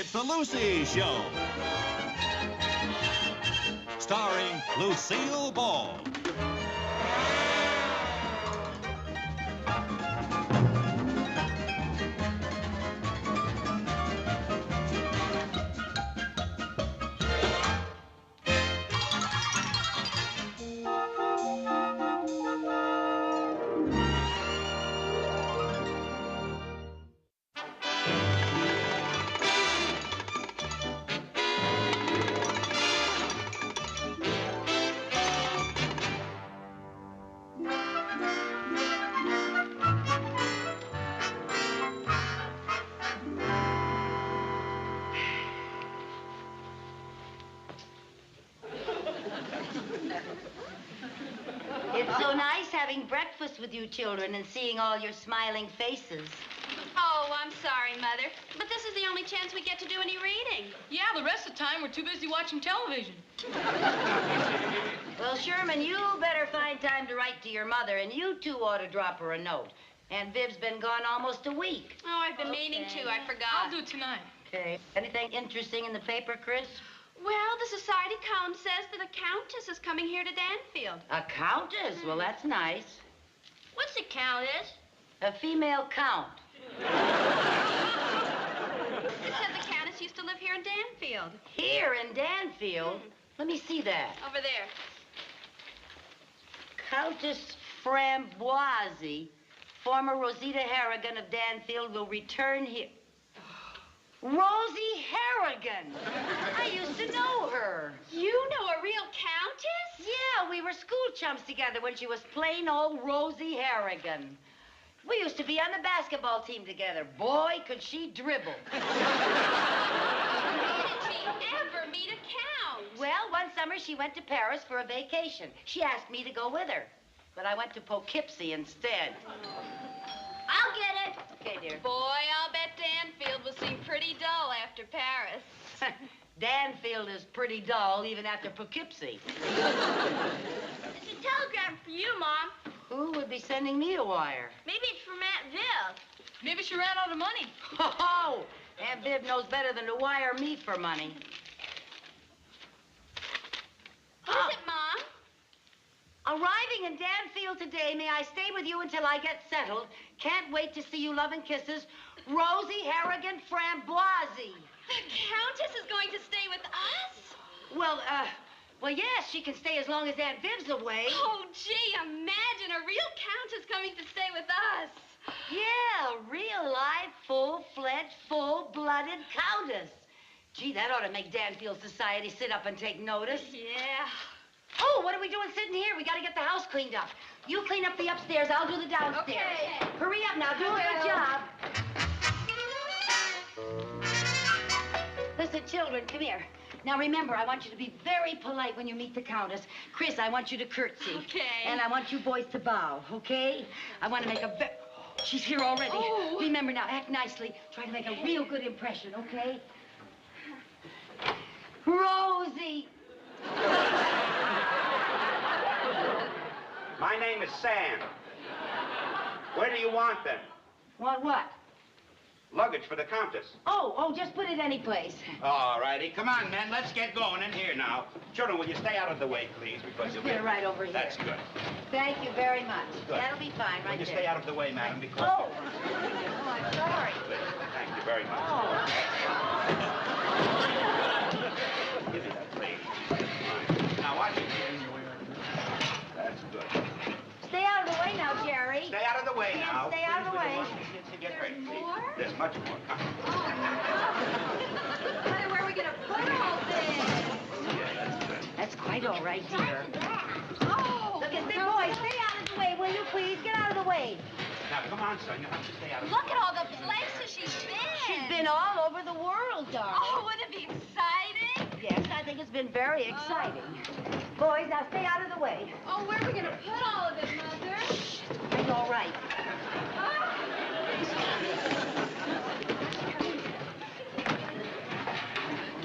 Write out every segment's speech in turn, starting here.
It's the Lucy Show. Starring Lucille Ball. It's so nice having breakfast with you children and seeing all your smiling faces. Oh, I'm sorry, Mother, but this is the only chance we get to do any reading. Yeah, the rest of the time we're too busy watching television. Well, Sherman, you better find time to write to your mother, and you two ought to drop her a note. Aunt Viv's been gone almost a week. Oh, I've been meaning to. I forgot. I'll do it tonight. Okay. Anything interesting in the paper, Chris? Well, the society column says that a countess is coming here to Danfield. A countess? Well, that's nice. What's a countess? A female count. It said the countess used to live here in Danfield. Here in Danfield? Let me see that. Over there. Countess Framboise, former Rosita Harrigan of Danfield, will return here. Rosie Harrigan! I used to know her. You know a real countess? Yeah, we were school chums together when she was plain old Rosie Harrigan. We used to be on the basketball team together. Boy, could she dribble. When did she ever meet a count? Well, one summer she went to Paris for a vacation. She asked me to go with her, but I went to Poughkeepsie instead. I'll get it. Okay, dear. Boy, I'll bet Danfield will seem pretty dull after Paris. Danfield is pretty dull even after Poughkeepsie. It's a telegram for you, Mom. Who would be sending me a wire? Maybe it's from Aunt Viv. Maybe she ran out of money. Oh, Aunt Viv knows better than to wire me for money. What is it, Mom? Arriving in Danfield today, may I stay with you until I get settled? Can't wait to see you, love and kisses. Rosie Harrigan Framboise. The Countess is going to stay with us? Well, yes, she can stay as long as Aunt Viv's away. Oh, gee, imagine a real Countess coming to stay with us. Yeah, real live, full-fledged, full-blooded Countess. Gee, that ought to make Danfield society sit up and take notice. Yeah. Oh, what are we doing sitting here? We got to get the house cleaned up. You clean up the upstairs, I'll do the downstairs. Okay. Hurry up now, do a good job. Listen, children, come here. Now, remember, I want you to be very polite when you meet the Countess. Chris, I want you to curtsy. Okay. And I want you boys to bow, okay? I want to make a She's here already. Oh. Remember now, act nicely. Try to make a real good impression, okay? Rosie! My name is Sam. Where do you want them? Want what? Luggage for the Countess. Oh, just put it any place. All righty. Come on, men. Let's get going in here now. Children, will you stay out of the way, please? Because you'll Put it right over here. That's good. Thank you very much. Good. That'll be fine right Will you there. stay out of the way, madam? Because... Oh, I'm sorry. Thank you very much. Oh. Give me that, please. Now, watch it. That's good. Stay out of the way now, Jerry. Stay out of the way now. Stay out of the way. Get ready, please. more? There's much more coming. Mother, where are we going to put all this? Yeah, that's good. That's quite all right, dear. Oh. Look at the boy. Stay out of the way, will you, please? Get out of the way. Now, come on, son. You have to stay out of the Look at all the places she's been. She's been all over the world, darling. Oh, would it be exciting? Yes, I think it's been very exciting. Boys, now stay out of the way. Oh, where are we going to put all of it, Mother? It's all right.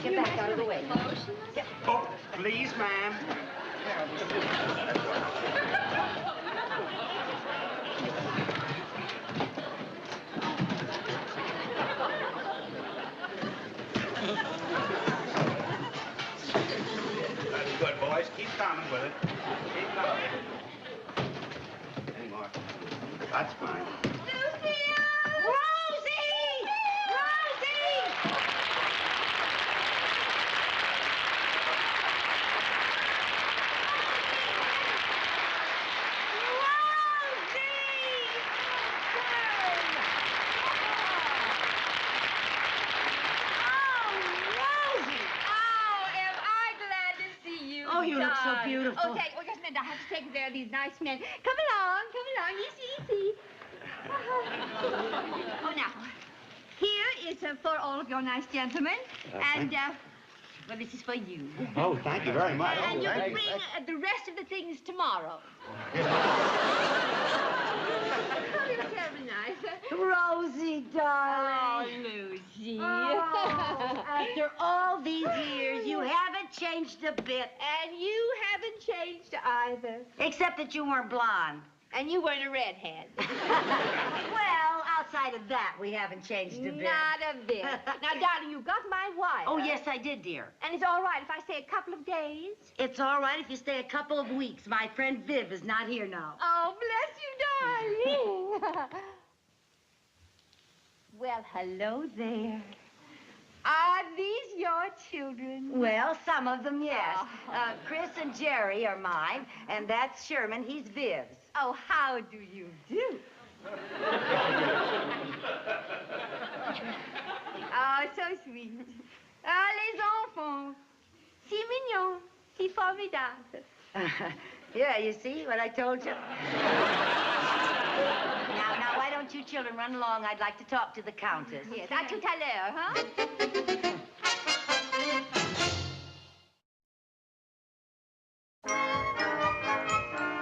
Get back out of the way. Get. Oh, please, ma'am. so beautiful. Okay, well, just a minute. I have to take care of these nice men. Come along. Easy. Oh, now, here is for all of your nice gentlemen. And, well, this is for you. Oh, thank you very much. And you'll bring the rest of the things tomorrow. Oh, they look terribly nice. Rosie, darling. Oh, Lucy. Oh, after all these years, you haven't changed a bit. And you haven't changed either. Except that you weren't blonde. And you weren't a redhead. Well, outside of that, we haven't changed a bit. Not a bit. Now, darling, you got my wire. Oh, yes, I did, dear. And it's all right if I stay a couple of days? It's all right if you stay a couple of weeks. My friend Viv is not here now. Oh, bless you, darling. Well, hello there. Are these your children? Well, some of them, yes. Oh. Chris and Jerry are mine, and that's Sherman. He's Viv's. Oh, how do you do? Oh, so sweet. Ah, les enfants. Si mignon. Si formidable. Yeah, you see what I told you? Now, why don't you children run along? I'd like to talk to the Countess. Yes, à tout à l'heure, huh?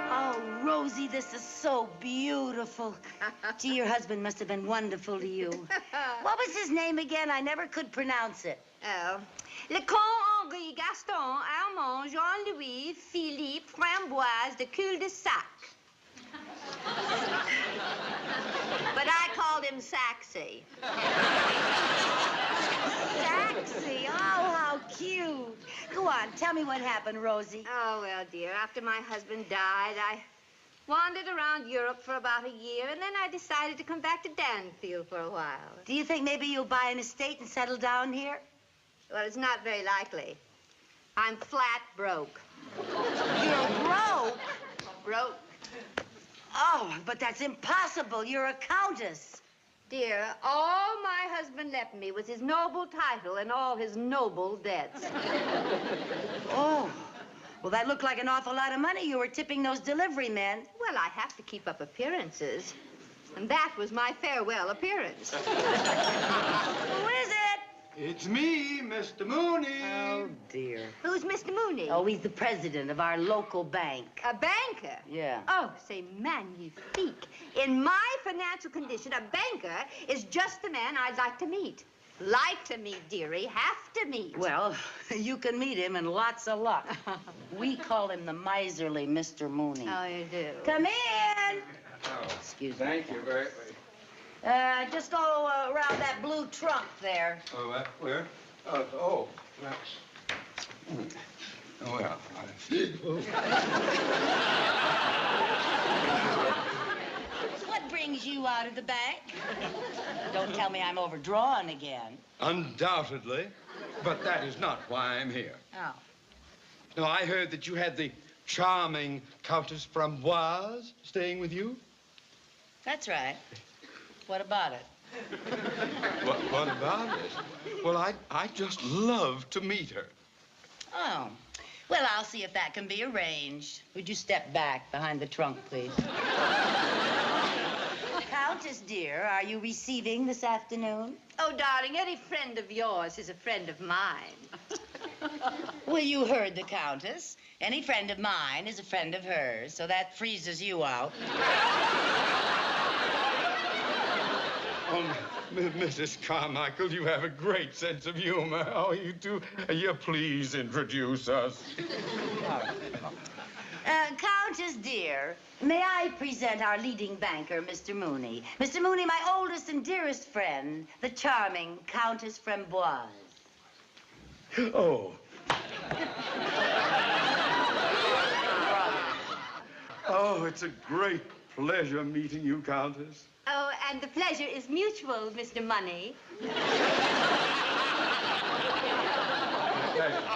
Oh, Rosie, this is so beautiful. Gee, your husband must have been wonderful to you. What was his name again? I never could pronounce it. Oh. Le Comte Henri Gaston Armand Jean-Louis Philippe Framboise de Cul-de-Sac. But I called him Saxy. Saxy. Oh, how cute. Go on, tell me what happened, Rosie. Oh, well, dear, after my husband died, I wandered around Europe for about a year, and then I decided to come back to Danfield for a while. Do you think maybe you'll buy an estate and settle down here? Well, it's not very likely. I'm flat broke. You're broke? Broke. Oh, but that's impossible. You're a countess. Dear, all my husband left me was his noble title and all his noble debts. Oh, well, that looked like an awful lot of money you were tipping those delivery men. Well, I have to keep up appearances. And that was my farewell appearance. Who is it? It's me, Mr. Mooney. Oh, dear. Who's Mr. Mooney? Oh, he's the president of our local bank. A banker? Yeah. Oh, c'est magnifique. In my financial condition, a banker is just the man I'd like to meet. Like to meet, dearie. Have to meet. Well, you can meet him and lots of luck. We call him the miserly Mr. Mooney. Oh, you do? Come in. Oh, Excuse me. thank you very much. Just go around that blue trunk there. Oh, where? Oh, that's... Oh, well, What brings you out of the bank? Don't tell me I'm overdrawn again. Undoubtedly, but that is not why I'm here. Oh. No, I heard that you had the charming Countess Framboise staying with you. That's right. What about it? What about it? Well, I'd just love to meet her. Oh. Well, I'll see if that can be arranged. Would you step back behind the trunk, please? Countess, dear, are you receiving this afternoon? Oh, darling, any friend of yours is a friend of mine. Well, you heard the Countess. Any friend of mine is a friend of hers, so that freezes you out. Oh, Mrs. Carmichael, you have a great sense of humor. Oh, you do. Please introduce us. Countess, dear, may I present our leading banker, Mr. Mooney. Mr. Mooney, my oldest and dearest friend, the charming Countess Framboise. Oh. Oh, it's a great pleasure meeting you, Countess. Oh, and the pleasure is mutual, Mr. Money.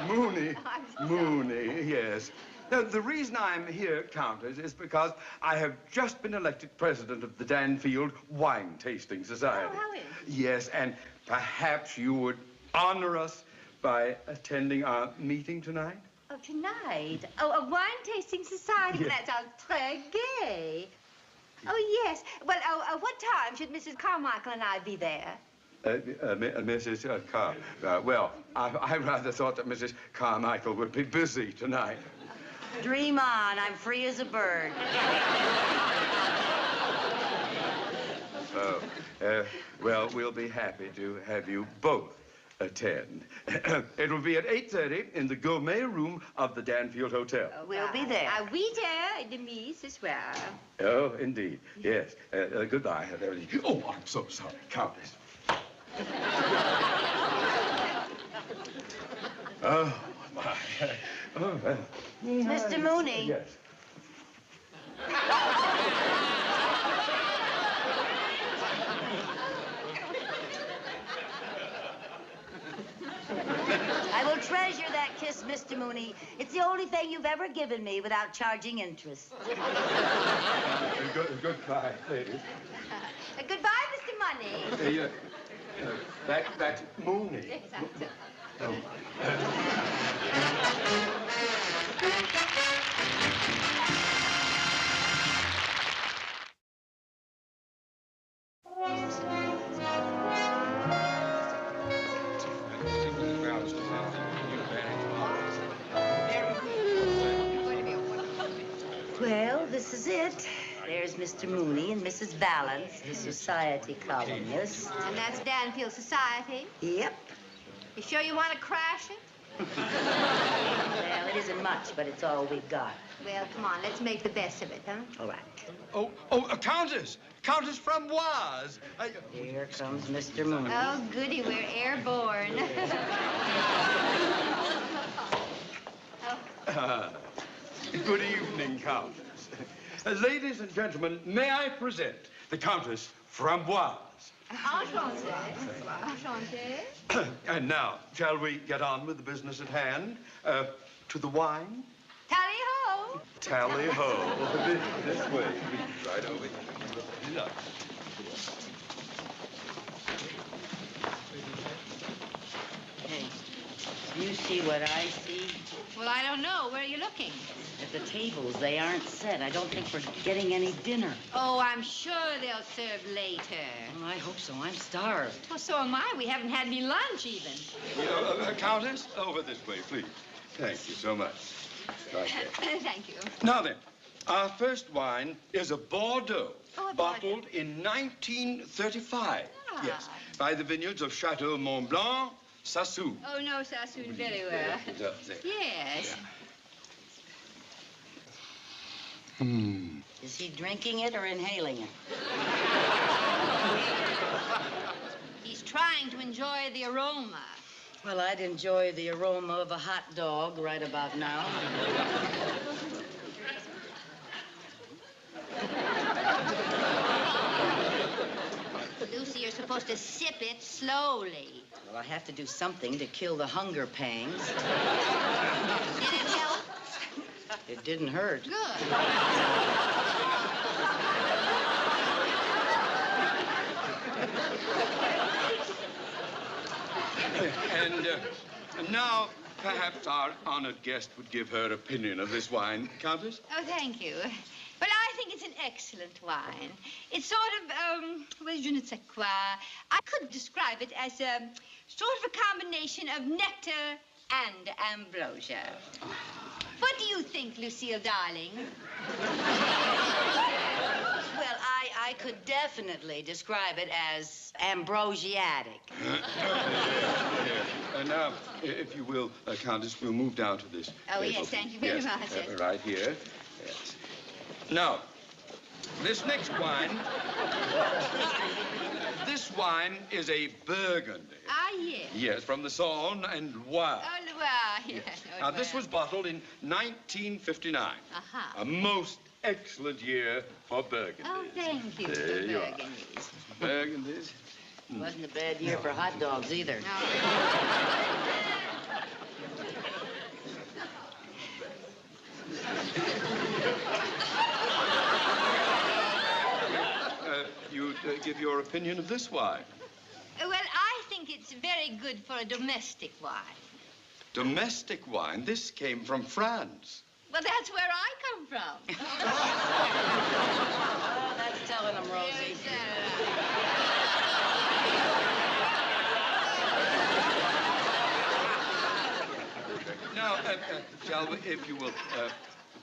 Mooney. Mooney, yes. Now, the reason I'm here, Countess, is because I have just been elected president of the Danfield Wine Tasting Society. Oh, how is? Yes, and perhaps you would honor us by attending our meeting tonight? Oh, tonight. Oh, a wine-tasting society. Yes. That sounds très gay. Oh, yes. Well, what time should Mrs. Carmichael and I be there? Mrs. Well, I rather thought that Mrs. Carmichael would be busy tonight. Dream on. I'm free as a bird. Oh, well, we'll be happy to have you both attend. It will be at 8:30 in the gourmet room of the Danfield Hotel. We'll be there. Oui, dear. Demi ce soir. Oh, indeed. Yes. Goodbye. Oh, I'm so sorry, Countess. Oh, my. Oh, well. Mr. Mooney. Yes. I will treasure that kiss, Mr. Mooney. It's the only thing you've ever given me without charging interest. Goodbye, ladies. Goodbye, Mr. Money. That's Mooney. Oh. Well, this is it. There's Mr. Mooney and Mrs. Valance, the society columnist. And that's Danfield Society. Yep. You sure you want to crash it? Well, it isn't much, but it's all we've got. Well, come on, let's make the best of it, huh? All right. Countess! Countess Framboise! Here comes Mr. Mooney. Oh, goody, we're airborne. Good evening, Countess. Ladies and gentlemen, may I present the Countess Framboise. Enchanté. Enchanté. And now, shall we get on with the business at hand? To the wine? Tally-ho. Tally-ho. This way. Right over here. Hey, do you see what I see? Well, I don't know. Where are you looking? At the tables, they aren't set. I don't think we're getting any dinner. Oh, I'm sure they'll serve later. Well, I hope so. I'm starved. Well, so am I. We haven't had any lunch, even. Countess, over this way, please. Thank you so much. Right there. Thank you. Now then, our first wine is a Bordeaux, Oh, a bottled in 1935. Ah. Yes, by the vineyards of Chateau Mont Blanc, Sassoon. Oh, no, Sassoon, very well. It's up there. Yes. Is he drinking it or inhaling it? He's trying to enjoy the aroma. Well, I'd enjoy the aroma of a hot dog right about now. Lucy, you're supposed to sip it slowly. Well, I have to do something to kill the hunger pangs. Did it help? It didn't hurt. Good. And now, perhaps our honored guest would give her opinion of this wine, Countess. Oh, thank you. Well, I think it's an excellent wine. It's sort of, well, je ne sais quoi. I could describe it as a sort of a combination of nectar and ambrosia. What do you think, Lucille, darling? Well, I could definitely describe it as ambrosiatic. And now, if you will, Countess, we'll move down to this. Oh, table. yes, thank you very much. Right here. Yes. Now, this next wine, this wine is a Burgundy. Ah, yes. Yes, from the Saône and Loire. Oh, Loire, yes. Oh, Now, this Loire. was bottled in 1959. Uh-huh. A most excellent year for Burgundy. Oh, thank you, There you are. Burgundies. Burgundies. Wasn't a bad year for hot dogs either. You give your opinion of this wine. Well, I think it's very good for a domestic wine. Domestic wine? This came from France. Well, that's where I come from. Oh, that's telling them, Rosie. Now, shall we, if you will,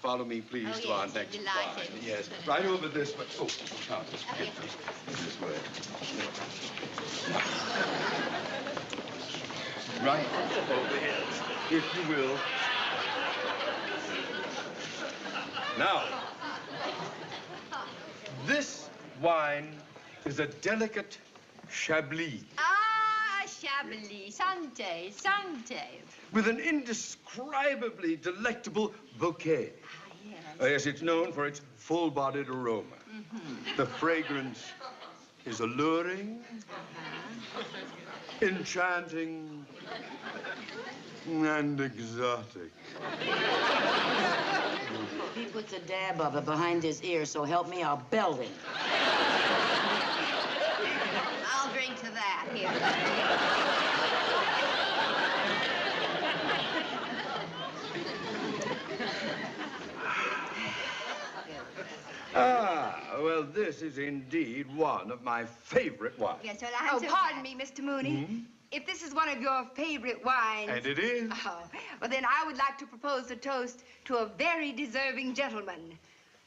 follow me, please, Oh, to our yes, next delighted. wine. Yes, right over this way. Oh, Countess, Okay. this way. Right over here, if you will. Now, this wine is a delicate Chablis Ah, Chablis. Santé, santé. with an indescribably delectable bouquet. Yes. Yes, it's known for its full-bodied aroma. The fragrance is alluring, enchanting, and exotic. If he puts a dab of it behind his ear, so help me, I'll belt him. I'll drink to that. Here. Ah, well, this is indeed one of my favorite wines. Yes, well, I'm so Pardon me, Mr. Mooney. If this is one of your favorite wines... And it is. Oh, well, then I would like to propose a toast to a very deserving gentleman.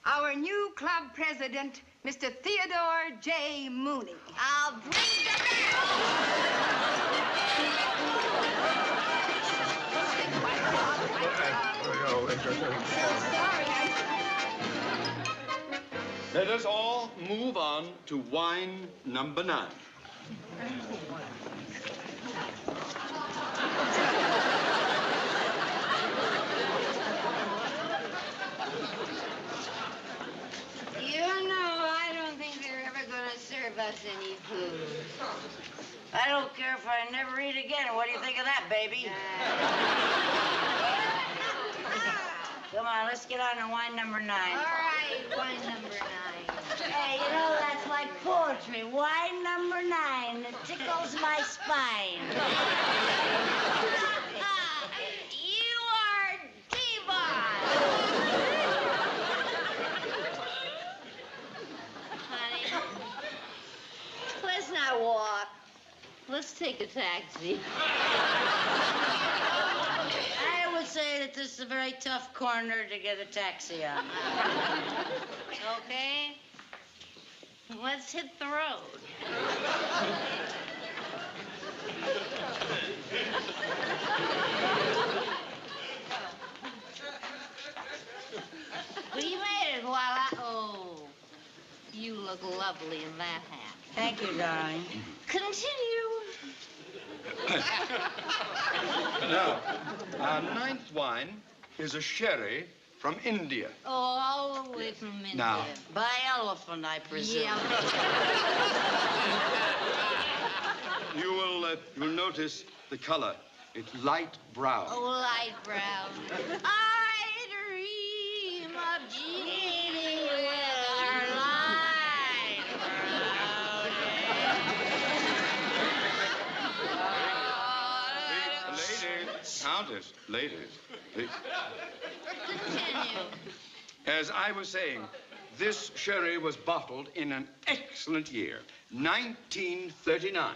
Our new club president, Mr. Theodore J. Mooney. I'll drink to that. Let us all move on to wine number 9. You know, I don't think they're ever gonna serve us any food. I don't care if I never eat again. What do you think of that, baby? Come on, let's get on to wine number 9. All right, wine number 9. Hey, you know, that's like poetry. Wine number 9. It tickles my spine. You are divine. Honey, let's not walk. Let's take a taxi. I would say that this is a very tough corner to get a taxi on. Okay? Let's hit the road. We made it, voila. Oh, you look lovely in that hat. Thank you, darling. Continue. Now, our 9th wine is a sherry from India. Oh, all the way from India. Now. By elephant, I presume. Yeah. You'll notice the color. It's light brown. Oh, light brown. I dream of Jeannie with her light brown. Ladies, Countess, ladies. Continue. As I was saying, this sherry was bottled in an excellent year, 1939.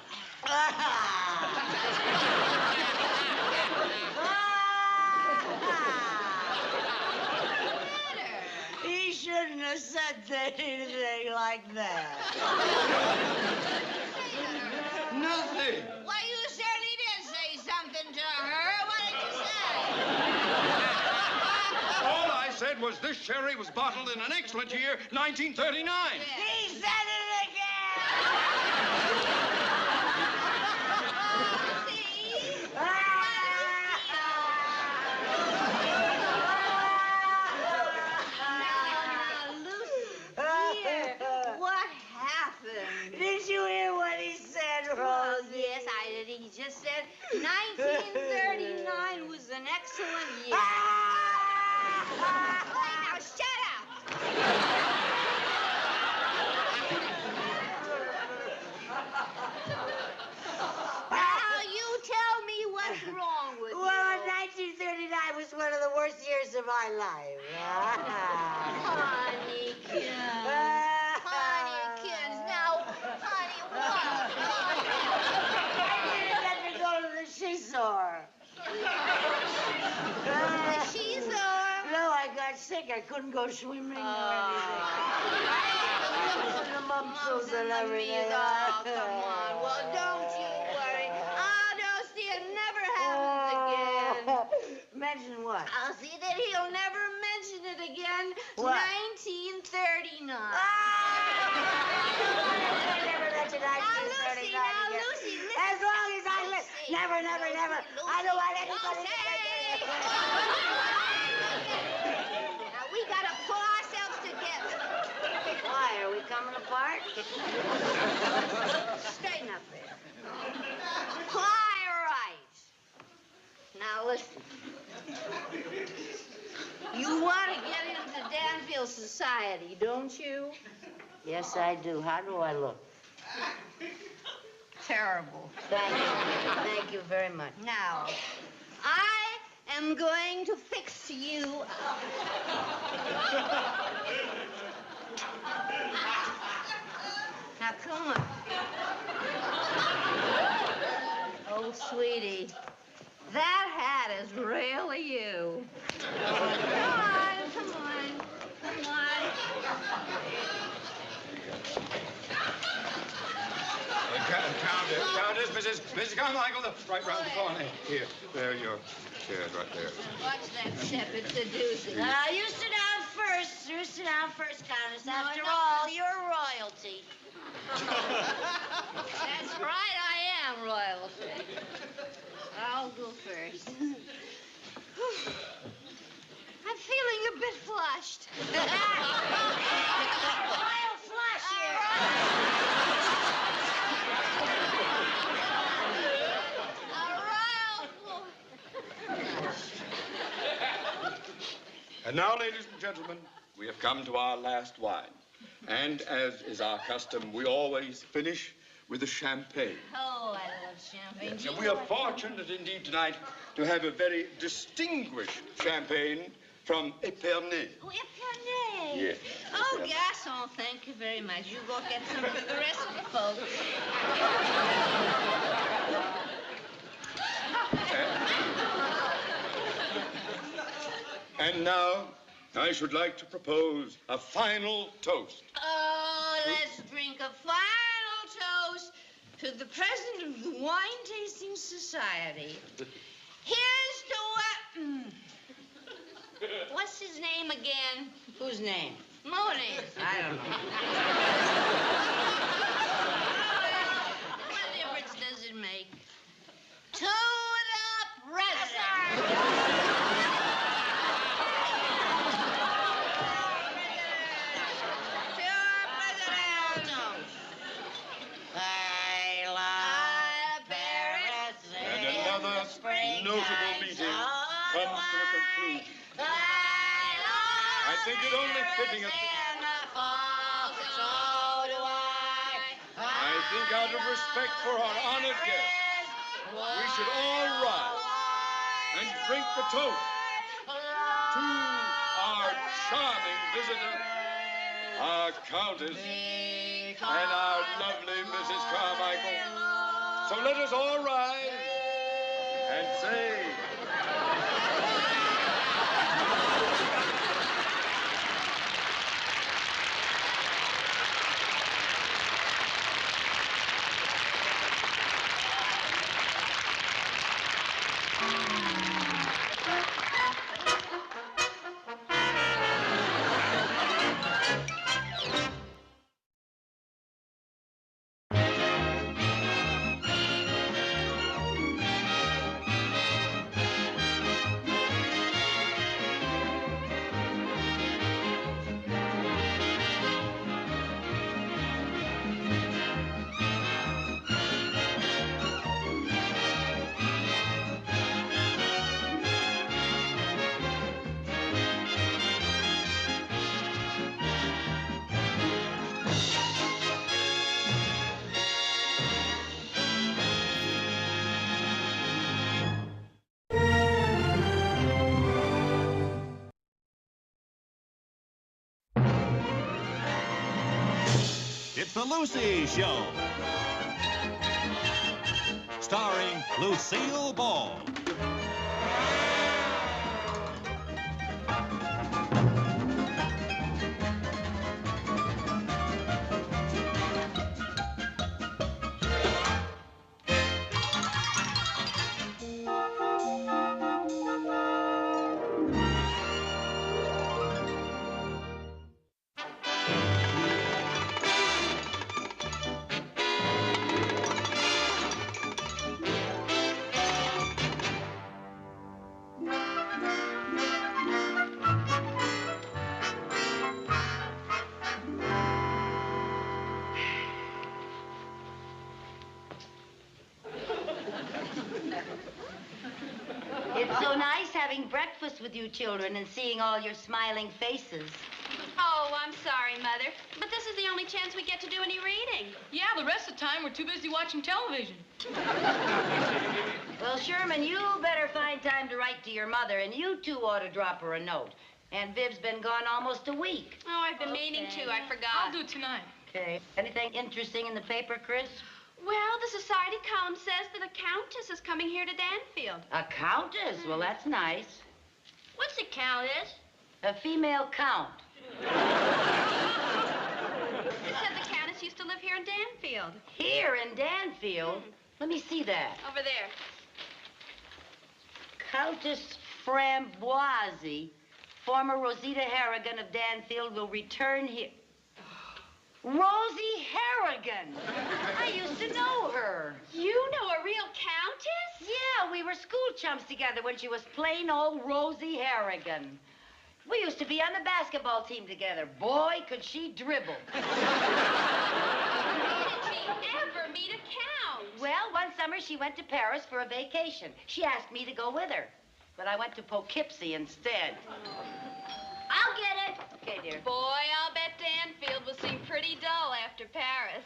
He shouldn't have said anything like that. Nothing. Well, you certainly did say something to her. What did you say? All I said was this sherry was bottled in an excellent year, 1939. He said it again! What happened? Did you hear what he said, Rosie? Yes, I did. He just said 1939 was an excellent year. Wait, now shut up. Now you tell me what's wrong with Well, you. my life. Honeykins. Honeykins. Now, honey, what? You didn't let me go to the seesaw. The seesaw? No, I got sick. I couldn't go swimming or anything. The mumps and everything. Oh, come on. Well, don't you worry. Oh, don't see it never happens again. Mention what? I'll see that he'll never mention it again. What? 1939. Never mention 1939 again. Lucy, listen. As long as I live. Never, never, never. I don't want anybody to Now, we gotta pull ourselves together. Why? Are we coming apart? Straighten up there. Quiet right. Now, listen. You want to get into Danville society, don't you? Yes, I do. How do I look? Terrible. Thank you. Thank you very much. Now, I am going to fix you up. Now, come on. Oh, sweetie, that hat is really you. Come on, come on, come on. Countess, Mrs. Carmichael, right round the corner. Here, there, your chair right there. Watch that step, it's a doozy. Now, you sit down first. You sit down first, Countess. After all, you're royalty. That's right, I am royalty. I'll go first. I'm feeling a bit flushed. Royal flush here. A royal flush. And now, ladies and gentlemen, we have come to our last wine. And as is our custom, we always finish with a champagne. Oh, I love champagne. Yes, and we are fortunate indeed tonight to have a very distinguished champagne from Epernay. Oh, Epernay. Yes. Oh, garçon, thank you very much. You go get some for the rest of the folks. And now, I should like to propose a final toast. Oh, let's drink a final toast to the president of the Wine Tasting Society. Here's to what... What's his name again? Whose name? Mooney. I don't know. What difference does it make? To the president. Notable meeting comes to a conclusion. I think it only fitting I think out of respect for our honored guest, we should all rise and drink the toast to our charming visitor, our Countess, and our lovely Mrs. Carmichael. So let us all rise and say... The Lucy Show. Starring Lucille Ball. It's so nice having breakfast with you children and seeing all your smiling faces. Oh, I'm sorry, Mother, but this is the only chance we get to do any reading. Yeah, the rest of the time we're too busy watching television. Well, Sherman, you better find time to write to your mother, and you two ought to drop her a note. Aunt Viv's been gone almost a week. Oh, I've been meaning to. I forgot. I'll do it tonight. Okay. Anything interesting in the paper, Chris? Well, the society column says that a countess is coming here to Danfield. A countess? Well, that's nice. What's a countess? A female count. It said the countess used to live here in Danfield. Here in Danfield? Let me see that. Over there. Countess Framboise, former Rosita Harrigan of Danfield, will return here. Rosie Harrigan! I used to know her. You know a real countess? Yeah, we were school chums together when she was plain old Rosie Harrigan. We used to be on the basketball team together. Boy, could she dribble. Did she ever meet a count? Well, one summer she went to Paris for a vacation. She asked me to go with her, but I went to Poughkeepsie instead. I'll get it. Okay, dear. Boy, I'll bet Danfield will seem pretty dull after Paris.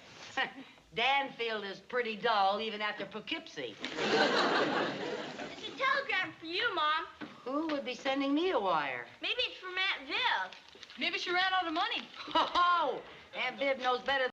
Danfield is pretty dull even after Poughkeepsie. It's a telegram for you, Mom. Who would be sending me a wire? Maybe it's from Aunt Viv. Maybe she ran out of money. Oh, Aunt Viv knows better